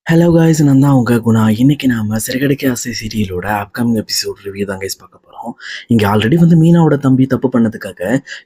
Hello guys, நான் தான் உங்க குணா. இன்னைக்கு நாம சிறகடிக்க ஆசை சீரியலோட அப்கமிங் எபிசோட் ரிவ்யூ தான் கைஸ் பார்க்க போறோம். இங்க ஆல்ரெடி மீனாவோட தம்பி தப்பு பண்ணதுக்காக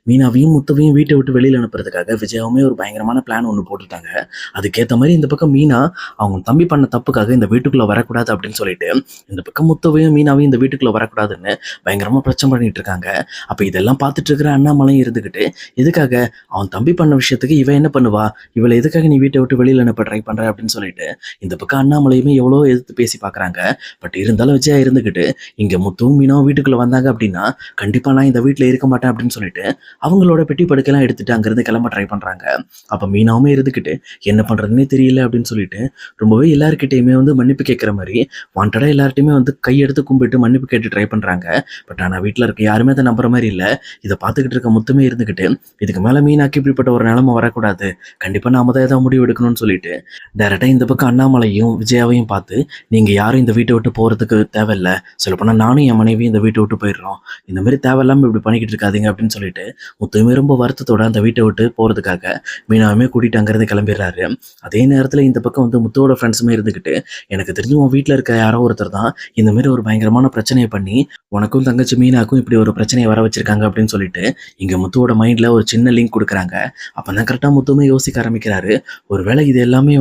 மீனாவையும் முத்துவையும் வீட்டை விட்டு வெளியில அனுப்புறதுக்காக விஜயாவுமே ஒரு பயங்கரமான பிளான் ஒன்று போட்டுட்டாங்க. அதுக்கேற்ற மாதிரி இந்த பக்கம் மீனா அவங்க தம்பி பண்ண தப்புக்காக இந்த வீட்டுக்குள்ள வரக்கூடாது அப்படின்னு சொல்லிட்டு இந்த பக்கம் முத்துவையும் மீனாவையும் இந்த வீட்டுக்குள்ள வரக்கூடாதுன்னு பயங்கரமா பிரச்சனை பண்ணிட்டு இருக்காங்க. அப்ப இதெல்லாம் பார்த்துட்டு இருக்கிற அண்ணாமலையும் இருந்துகிட்டு எதுக்காக அவன் தம்பி பண்ண விஷயத்துக்கு இவன் என்ன பண்ணுவா, இவளை எதுக்காக நீ வீட்டை விட்டு வெளியில அனுப்ப ட்ரை பண்ற அப்படின்னு சொல்லிட்டு இந்த பக்கம் அண்ணாமலையுமே எவ்வளோ எதிர்த்து பேசி பார்க்குறாங்க. பட் இருந்தாலும் விஜயா இருந்துக்கிட்டு இங்கே முத்துவும் மீனாவும் வீட்டுக்குள்ளே வந்தாங்க அப்படின்னா கண்டிப்பாக நான் இந்த வீட்டில் இருக்க மாட்டேன் அப்படின்னு சொல்லிட்டு அவங்களோட பெட்டி படுக்கைலாம் எடுத்துட்டு அங்கேருந்து கிளம்ப ட்ரை பண்ணுறாங்க. அப்போ மீனாவுமே இருந்துக்கிட்டு என்ன பண்ணுறதுன்னே தெரியல அப்படின்னு சொல்லிட்டு ரொம்பவே எல்லாருக்கிட்டையுமே மன்னிப்பு கேட்குற மாதிரி வாண்டடாக எல்லார்ட்டையுமே கையெடுத்து கும்பிட்டு மன்னிப்பு கேட்டு ட்ரை பண்ணுறாங்க. பட் ஆனால் வீட்டில் இருக்க யாருமே அதை நம்புற மாதிரி இல்லை. இதை பார்த்துக்கிட்டு இருக்க முத்துமே இருந்துக்கிட்டு இதுக்கு மேலே மீனாக்கு இப்படிப்பட்ட ஒரு நிலைமை வரக்கூடாது, கண்டிப்பாக நாம தான் ஏதாவது முடிவு எடுக்கணும்னு சொல்லிட்டு டைரெக்டாக இந்த பக்கம் அண்ணாமலையும் விஜயாவையும் பார்த்து நீங்கள் யாரும் இந்த வீட்டை விட்டு போகிறதுக்கு தேவையில்ல, சொல்லப்போனால் நானும் என் மனைவியும் இந்த வீட்டை விட்டு போயிடுறோம், இந்த மாதிரி தேவையில்லாமல் இப்படி பண்ணிக்கிட்டு இருக்காதீங்க அப்படின்னு சொல்லிட்டு முத்துமே ரொம்ப வருத்தத்தோட அந்த வீட்டை விட்டு போகிறதுக்காக மீனாவுமே கூட்டிகிட்டு அங்கேருந்து கிளம்பிடுறாரு. அதே நேரத்தில் இந்த பக்கம் முத்துவோட ஃப்ரெண்ட்ஸுமே இருந்துக்கிட்டு எனக்கு தெரிஞ்சு உன் வீட்டில் இருக்க யாரோ ஒருத்தர் தான் இந்த மாதிரி ஒரு பயங்கரமான பிரச்சனையை பண்ணி உனக்கும் தங்கச்சி மீனாக்கும் இப்படி ஒரு பிரச்சனையை வர வச்சிருக்காங்க அப்படின்னு சொல்லிட்டு இங்கே முத்துவோட மைண்டில் ஒரு சின்ன லிங்க் கொடுக்குறாங்க. அப்போ தான் கரெக்டாக முத்துமே யோசிக்க ஆரம்பிக்கிறாரு. ஒருவேளை இது எல்லாமே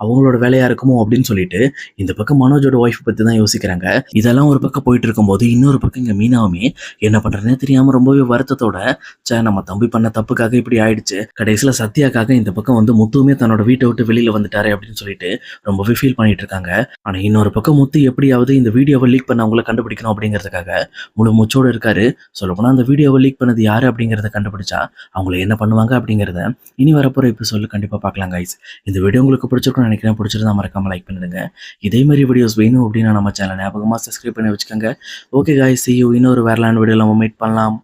அவங்களோட வேலையா இருக்குமோ அப்படின்னு சொல்லிட்டு இந்த பக்கம் மனோஜோட ஒய்ஃப் பத்தி தான் யோசிக்கிறாங்க. இதெல்லாம் ஒரு பக்கம் போயிட்டு இருக்கும்போது இன்னொரு பக்கம் இங்க மீனாவுமே என்ன பண்றதுனே தெரியாம ரொம்பவே வருத்தத்தோட நம்ம தம்பி பண்ண தப்புக்காக இப்படி ஆயிடுச்சு, கடைசியில சத்யாக்காக இந்த பக்கம் முத்துவுமே தன்னோட வீட்டை விட்டு வெளியில வந்துட்டாரு அப்படின்னு சொல்லிட்டு ரொம்பவே ஃபீல் பண்ணிட்டு இருக்காங்க. ஆனா இன்னொரு பக்கம் முத்து எப்படியாவது இந்த வீடியோவை லீக் பண்ண அவங்கள கண்டுபிடிக்கணும் அப்படிங்கிறதுக்காக முழு மூச்சோடு இருக்காரு. சொல்லப்போனா அந்த வீடியோவை லீக் பண்ணது யாரு அப்படிங்கிறத கண்டுபிடிச்சா அவங்கள என்ன பண்ணுவாங்க அப்படிங்கிறத இனி வரப்போற எபிசோட்ல கண்டிப்பா பார்க்கலாம் கைஸ். இந்த வீடியோ உங்களுக்கு பிடிச்சிருக்கும் நினைக்கிறேன். பிடிச்சிருந்தா மறக்காம லைக் பண்ணிடுங்க. இதே மாதிரி வீடியோஸ் வேணும் அப்படின்னா நம்ம சேனல் ஞாபகமா சப்ஸ்கிரைப் பண்ணி வச்சுக்கோங்க. Okay guys, see you. இன்னொரு வேறலான வீடியோல நம்ம மீட் பண்ணலாம்.